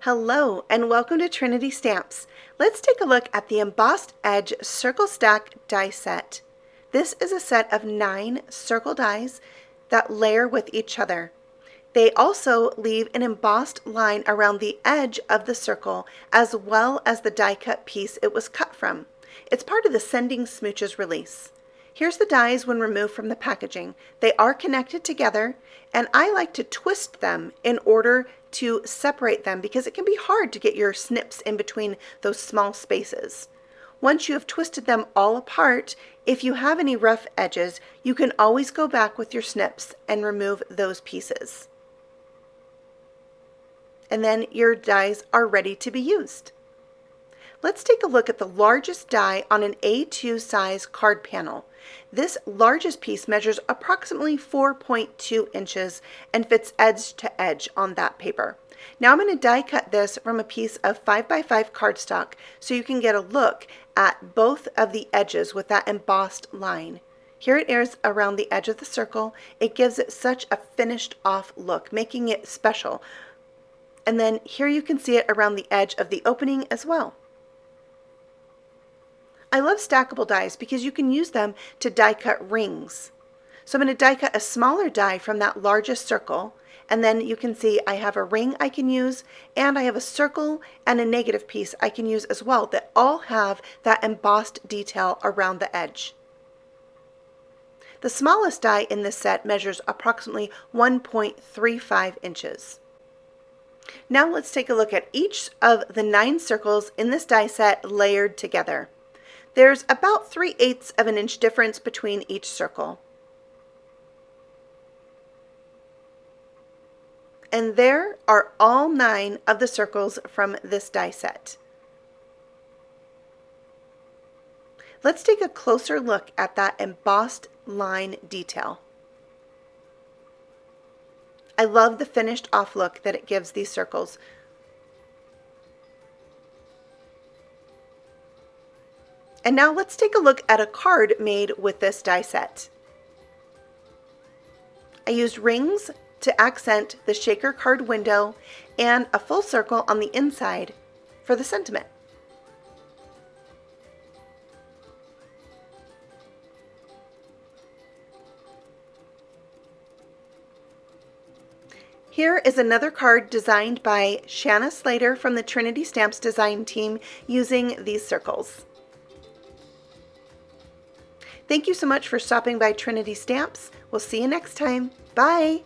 Hello and welcome to Trinity Stamps. Let's take a look at the Embossed Edge Circle Stack die set. This is a set of 9 circle dies that layer with each other. They also leave an embossed line around the edge of the circle as well as the die cut piece it was cut from. It's part of the Sending Smooches release. Here's the dies when removed from the packaging. They are connected together, and I like to twist them in order to separate them because it can be hard to get your snips in between those small spaces. Once you have twisted them all apart, if you have any rough edges, you can always go back with your snips and remove those pieces. And then your dies are ready to be used. Let's take a look at the largest die on an A2 size card panel. This largest piece measures approximately 4.2 inches and fits edge to edge on that paper. Now I'm going to die cut this from a piece of 5x5 cardstock so you can get a look at both of the edges with that embossed line. Here it is around the edge of the circle. It gives it such a finished off look, making it special. And then here you can see it around the edge of the opening as well. I love stackable dies because you can use them to die cut rings. So I'm going to die cut a smaller die from that largest circle, and then you can see I have a ring I can use, and I have a circle and a negative piece I can use as well that all have that embossed detail around the edge. The smallest die in this set measures approximately 1.35 inches. Now let's take a look at each of the 9 circles in this die set layered together. There's about 3/8 of an inch difference between each circle. And there are all 9 of the circles from this die set. Let's take a closer look at that embossed line detail. I love the finished off look that it gives these circles. And now let's take a look at a card made with this die set. I used rings to accent the shaker card window and a full circle on the inside for the sentiment. Here is another card designed by Shanna Slater from the Trinity Stamps design team using these circles. Thank you so much for stopping by Trinity Stamps. We'll see you next time. Bye!